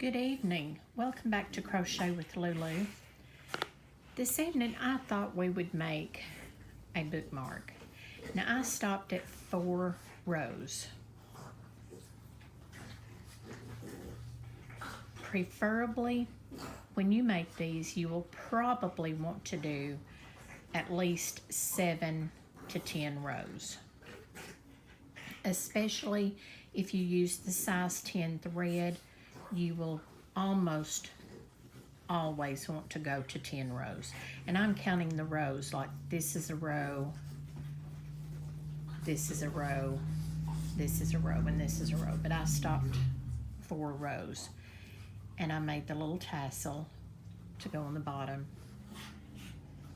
Good evening. Welcome back to Crochet with Lulu. This evening I thought we would make a bookmark. Now I stopped at 4 rows. Preferably when you make these you will probably want to do at least 7 to 10 rows. Especially if you use the size 10 thread, you will almost always want to go to 10 rows. And I'm counting the rows, like this is a row, this is a row, this is a row, and this is a row. But I stopped 4 rows. And I made the little tassel to go on the bottom.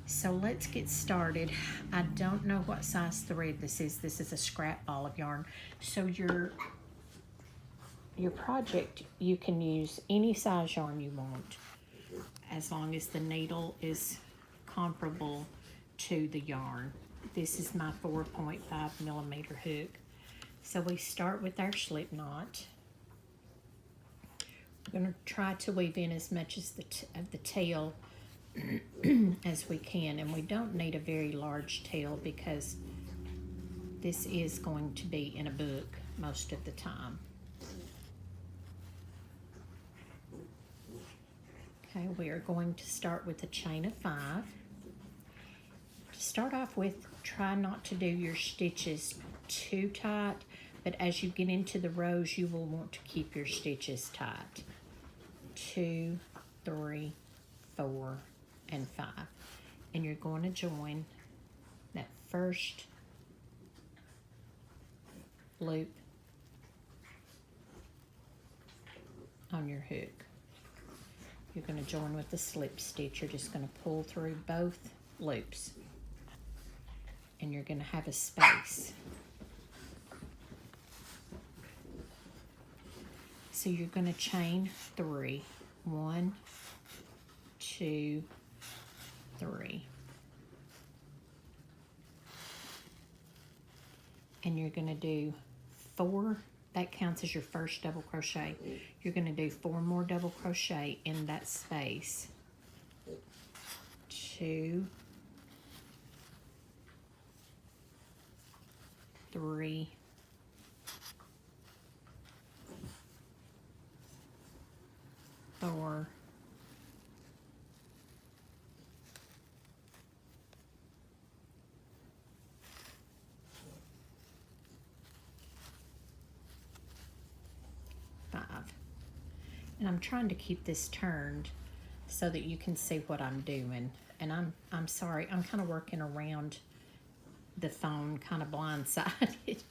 So let's get started. I don't know what size thread this is. This is a scrap ball of yarn. So your project, you can use any size yarn you want as long as the needle is comparable to the yarn. This is my 4.5 millimeter hook. So we start with our slip knot. We're going to try to weave in as much as of the tail as we can, and we don't need a very large tail because this is going to be in a book most of the time. Okay, we are going to start with a chain of 5. To start off with, try not to do your stitches too tight, but as you get into the rows, you will want to keep your stitches tight. 2, 3, 4, and 5. And you're going to join that first loop on your hook. You're going to join with the slip stitch. You're just going to pull through both loops. And you're going to have a space. So you're going to chain 3. 1, 2, 3. And you're going to do 4. That counts as your first double crochet. You're going to do 4 more double crochet in that space. 2, 3, 4, 5. And I'm trying to keep this turned so that you can see what I'm doing. And I'm sorry, I'm kind of working around the phone, kind of blindsided.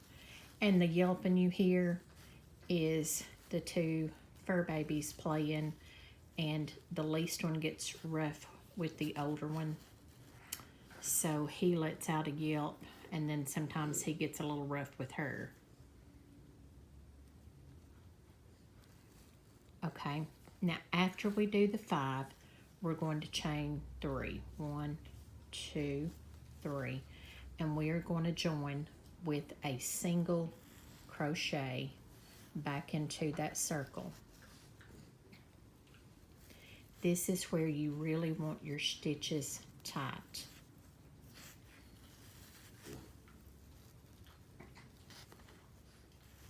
And the yelping you hear is the 2 fur babies playing, and the least one gets rough with the older one. So he lets out a yelp, and then sometimes he gets a little rough with her. Okay, now after we do the 5, we're going to chain 3. 1, 2, 3. And we are going to join with a single crochet back into that circle. This is where you really want your stitches tight.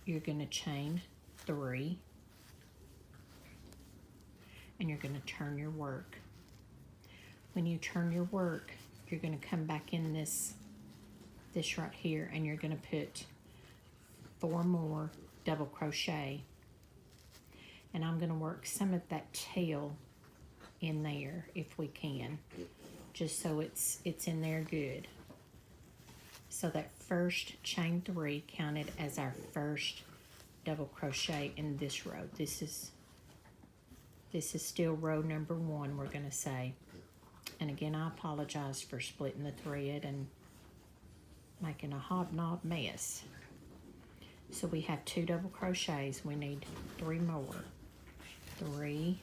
You're going to chain 3. And you're going to turn your work. When you turn your work, you're going to come back in this right here, and you're going to put 4 more double crochet. And I'm going to work some of that tail in there if we can, just so it's in there good. So that first chain 3 counted as our first double crochet in this row. This is still row number 1, we're going to say. And again, I apologize for splitting the thread and making a hobnob mess. So we have 2 double crochets. We need 3 more. 3,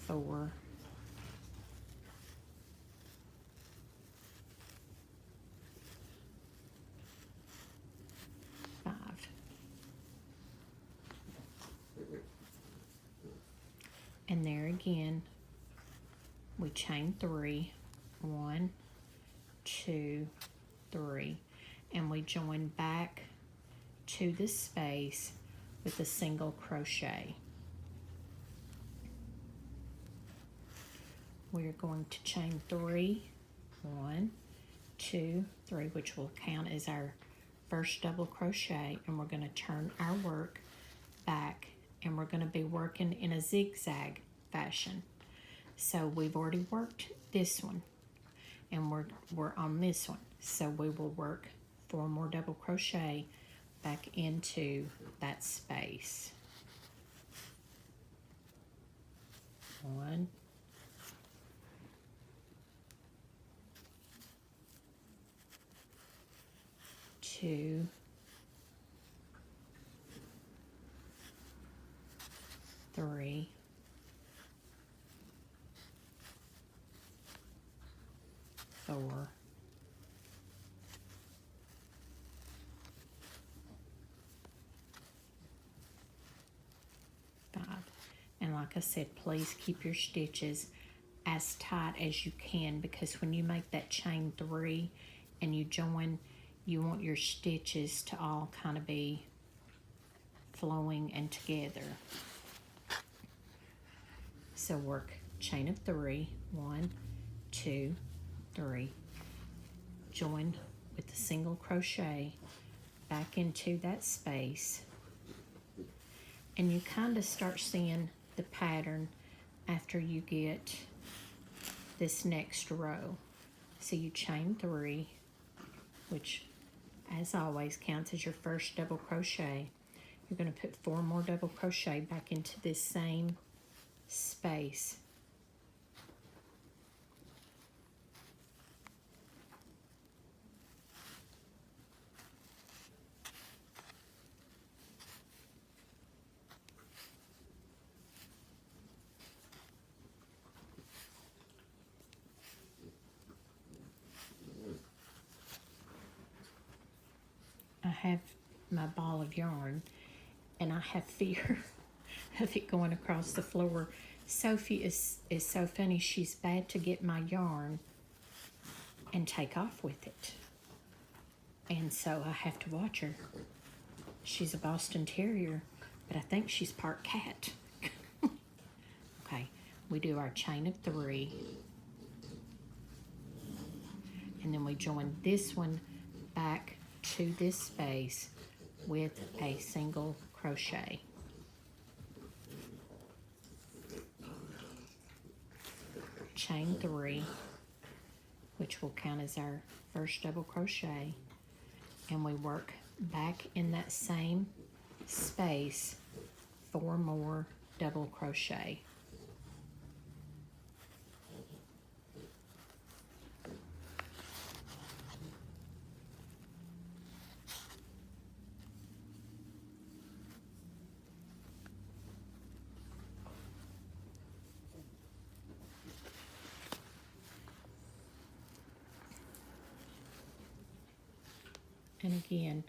4, 5, And there again, we chain 3, 1, 2, 3, and we join back to the space with a single crochet. We're going to chain 3, 1, 2, 3, which will count as our first double crochet, and we're going to turn our work back, and we're going to be working in a zigzag fashion. So we've already worked this one, and we're on this one. So we will work 4 more double crochet back into that space. 1, 2, 3, 4, 5. And like I said, please keep your stitches as tight as you can, because when you make that chain 3 and you join, you want your stitches to all kind of be flowing and together. So work chain of 3, 1, 2, 3, join with a single crochet back into that space, and you kind of start seeing the pattern after you get this next row. So you chain 3, which as always counts as your first double crochet. You're going to put 4 more double crochet back into this same space. I have my ball of yarn, and I have fear of it going across the floor. Sophie is so funny. She's bad to get my yarn and take off with it. And so I have to watch her. She's a Boston Terrier, but I think she's part cat. Okay, we do our chain of 3. And then we join this one back to this space with a single crochet. Chain 3, which will count as our first double crochet, and we work back in that same space 4 more double crochet. And again,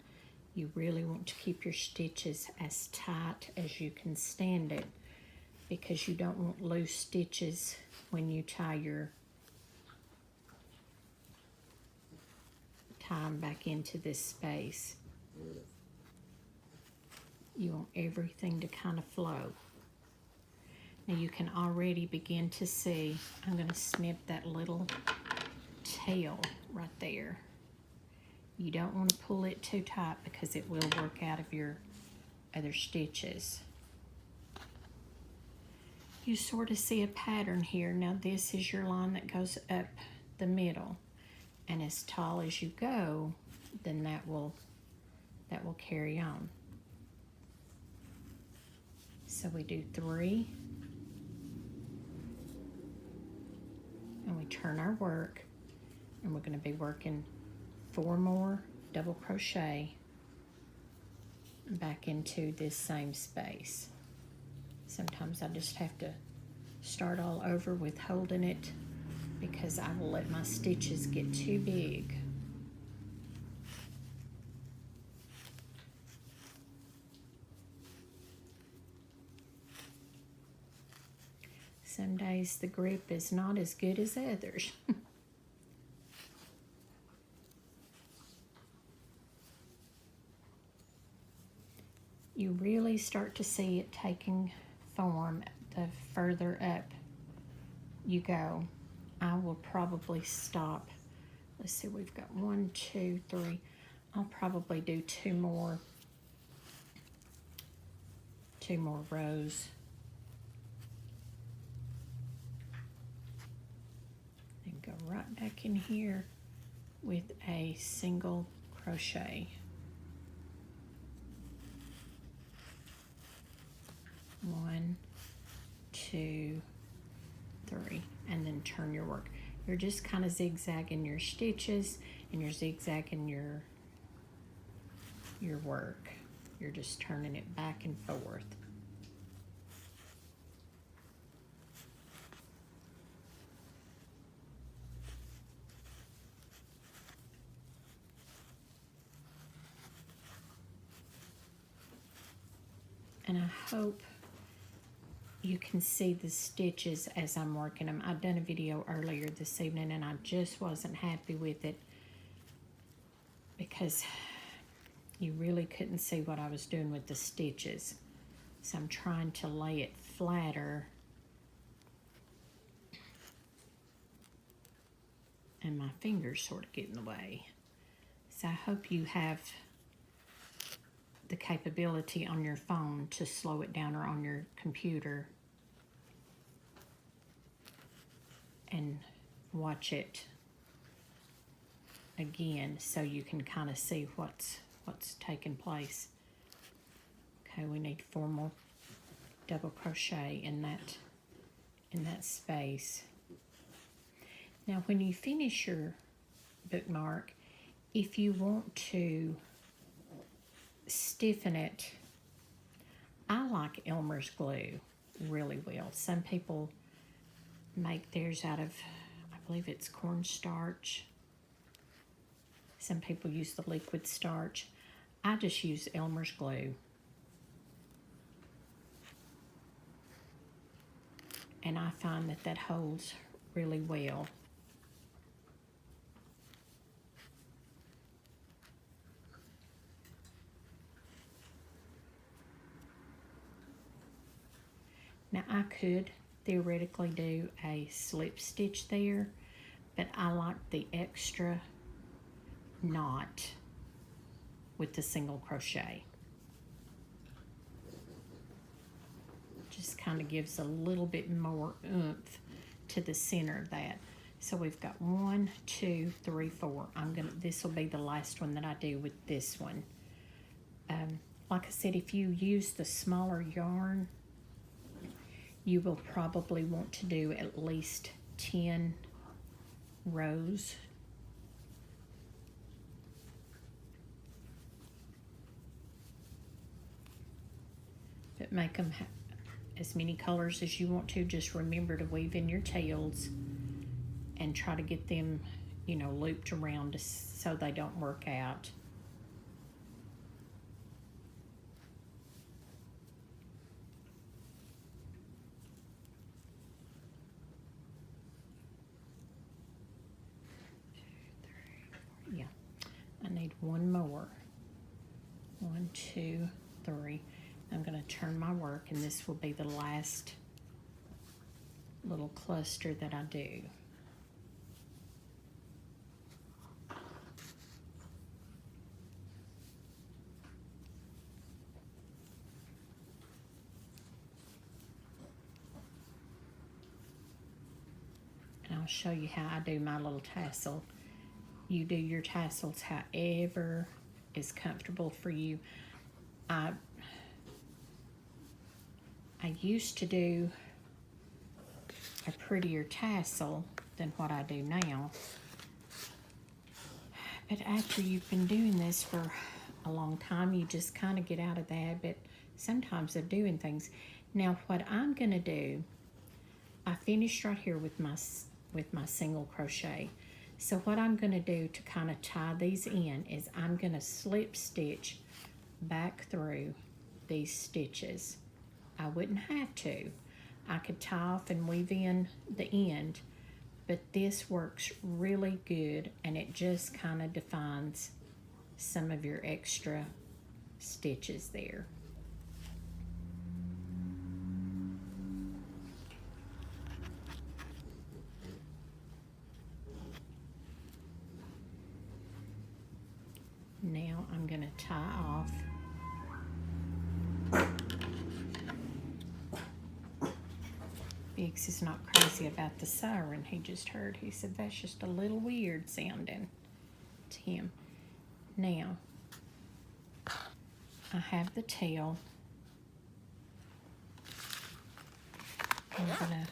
you really want to keep your stitches as tight as you can stand it, because you don't want loose stitches when you tie them back into this space. You want everything to kind of flow. Now you can already begin to see, I'm going to snip that little tail right there. You don't want to pull it too tight because it will work out of your other stitches. You sort of see a pattern here. Now this is your line that goes up the middle, and as tall as you go, then that will carry on. So we do 3, and we turn our work, and we're going to be working 4 more double crochet back into this same space. Sometimes I just have to start all over with holding it, because I will let my stitches get too big. Some days the grip is not as good as others. You really start to see it taking form the further up you go. I will probably stop. Let's see, we've got 1, 2, 3. I'll probably do two more rows. And go right back in here with a single crochet. 1, 2, 3, and then turn your work. You're just kind of zigzagging your stitches, and you're zigzagging your work. You're just turning it back and forth. And I hope you can see the stitches as I'm working them. I've done a video earlier this evening and I just wasn't happy with it because you really couldn't see what I was doing with the stitches. So I'm trying to lay it flatter. And my fingers sort of get in the way. So I hope you have the capability on your phone to slow it down or on your computer and watch it again so you can kind of see what's taking place. Okay, we need 4 more double crochet in that space. Now when you finish your bookmark, if you want to stiffen it, I like Elmer's glue really well. Some people make theirs out of, I believe it's cornstarch. Some people use the liquid starch. I just use Elmer's glue. And I find that holds really well. Now I could theoretically do a slip stitch there, but I like the extra knot with the single crochet. Just kind of gives a little bit more oomph to the center of that. So we've got 1, 2, 3, 4. This will be the last one that I do with this one. Like I said, if you use the smaller yarn, you will probably want to do at least 10 rows. But make them as many colors as you want to. Just remember to weave in your tails and try to get them, looped around so they don't work out. Yeah, I need 1 more. 1, 2, 3. I'm going to turn my work, and this will be the last little cluster that I do. And I'll show you how I do my little tassel. You do your tassels however is comfortable for you. I used to do a prettier tassel than what I do now. But after you've been doing this for a long time, you just kind of get out of the habit sometimes of doing things. Now what I'm going to do, I finished right here with my single crochet. So what I'm going to do to kind of tie these in is I'm going to slip stitch back through these stitches. I wouldn't have to. I could tie off and weave in the end, but this works really good, and it just kind of defines some of your extra stitches there. Now I'm going to tie off. Biggs is not crazy about the siren he just heard. He said that's just a little weird sounding to him. Now, I have the tail. I'm going to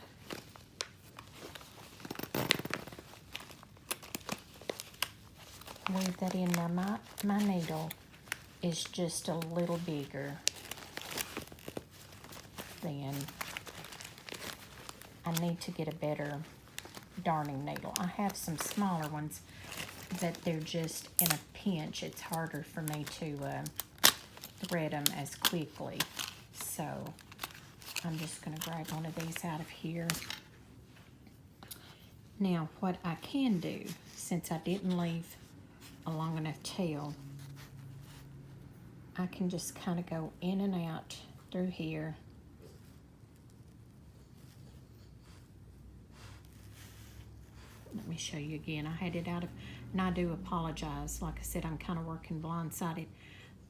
weave that in. Now my needle is just a little bigger than, I need to get a better darning needle. I have some smaller ones, but they're just in a pinch. It's harder for me to thread them as quickly. So I'm just going to grab one of these out of here. Now what I can do, since I didn't leave a long enough tail, I can just kind of go in and out through here. Let me show you again. I had it out of, and I do apologize. Like I said, I'm kind of working blindsided.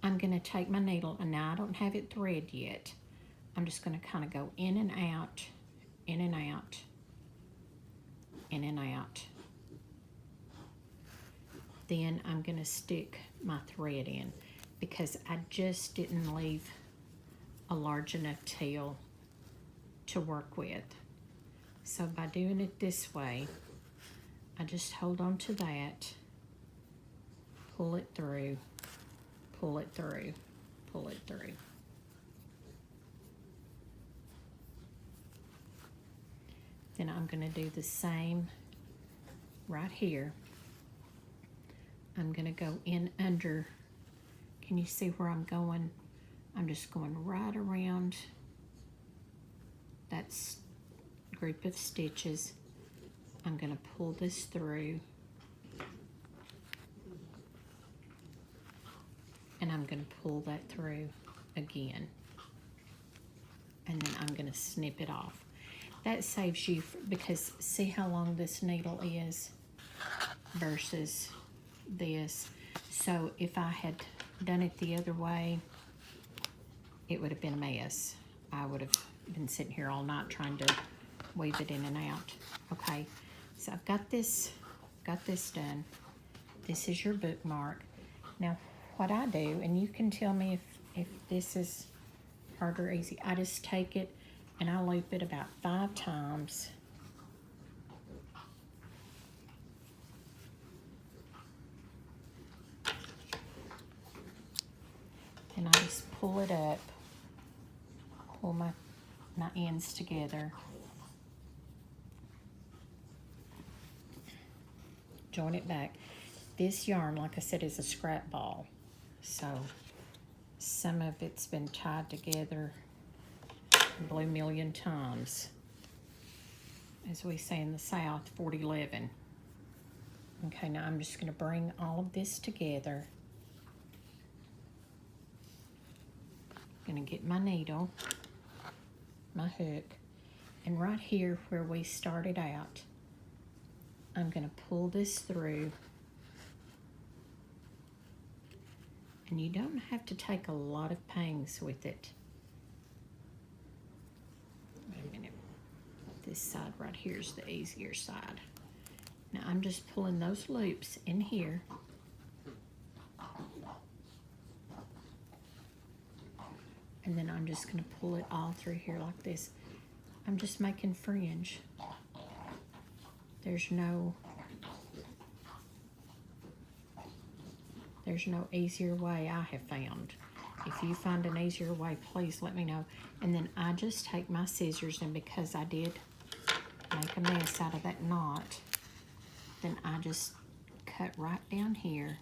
I'm going to take my needle, and now I don't have it thread yet. I'm just going to kind of go in and out, in and out, in and out. Then I'm going to stick my thread in because I just didn't leave a large enough tail to work with. So by doing it this way, I just hold on to that, pull it through, pull it through, pull it through. Then I'm going to do the same right here. I'm going to go in under. Can you see where I'm going? I'm just going right around that group of stitches. I'm going to pull this through, and I'm going to pull that through again, and then I'm going to snip it off. That saves you, because see how long this needle is versus this. So if I had done it the other way, it would have been a mess. I would have been sitting here all night trying to weave it in and out. Okay, so I've got this done. This is your bookmark. Now what I do, and you can tell me if this is hard or easy, I just take it and I loop it about 5 times. And I just pull it up, pull my ends together, join it back. This yarn, like I said, is a scrap ball, so some of it's been tied together a blue million times. As we say in the South, 40-11. Okay, now I'm just going to bring all of this together. Going to get my needle, my hook, and right here where we started out, I'm going to pull this through. And you don't have to take a lot of pains with it. Wait a minute. This side right here is the easier side. Now I'm just pulling those loops in here. And then I'm just going to pull it all through here like this. I'm just making fringe. There's no easier way I have found. If you find an easier way, please let me know. And then I just take my scissors, and because I did make a mess out of that knot, then I just cut right down here.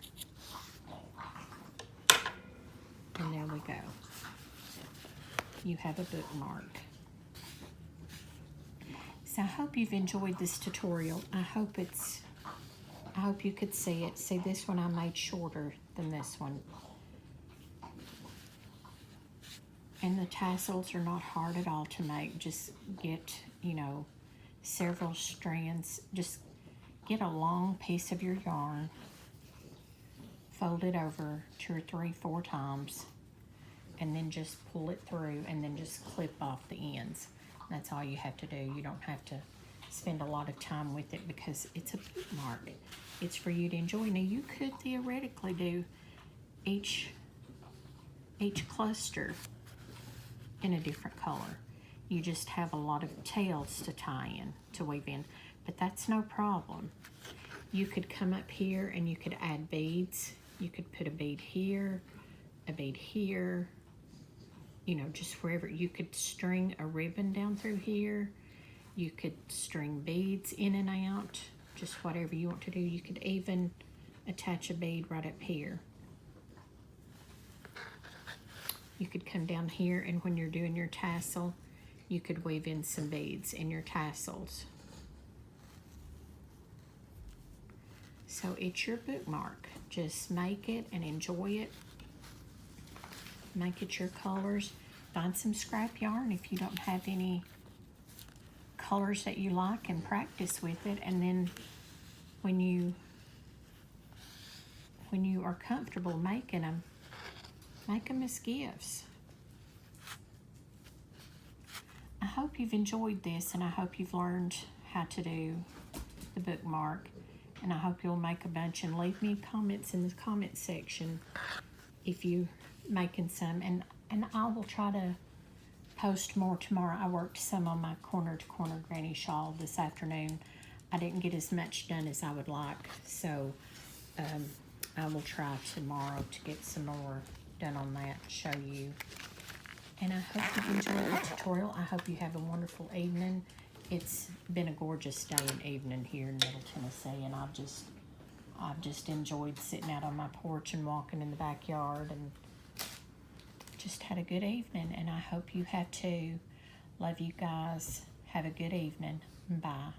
And there we go. You have a bookmark. So I hope you've enjoyed this tutorial. I hope you could see it. See, this one I made shorter than this one. And the tassels are not hard at all to make. Just get, you know, several strands. Just get a long piece of your yarn, fold it over 2 or 3, 4 times, and then just pull it through and then just clip off the ends. That's all you have to do. You don't have to spend a lot of time with it because it's a bookmark. It's for you to enjoy. Now you could theoretically do each cluster in a different color. You just have a lot of tails to tie in, to weave in, but that's no problem. You could come up here and you could add beads. You could put a bead here, you know, just wherever. You could string a ribbon down through here. You could string beads in and out, just whatever you want to do. You could even attach a bead right up here. You could come down here, and when you're doing your tassel, you could weave in some beads in your tassels. So it's your bookmark. Just make it and enjoy it. Make it your colors. Find some scrap yarn if you don't have any colors that you like, and practice with it. And then when you are comfortable making them, make them as gifts. I hope you've enjoyed this, and I hope you've learned how to do the bookmark. And I hope you'll make a bunch and leave me comments in the comment section if you're making some. And I will try to post more tomorrow. I worked some on my corner to corner granny shawl this afternoon. I didn't get as much done as I would like, so I will try tomorrow to get some more done on that to show you. And I hope you enjoyed the tutorial. I hope you have a wonderful evening. It's been a gorgeous day and evening here in Middle Tennessee, and I've just enjoyed sitting out on my porch and walking in the backyard, and just had a good evening, and I hope you have too. Love you guys. Have a good evening. Bye.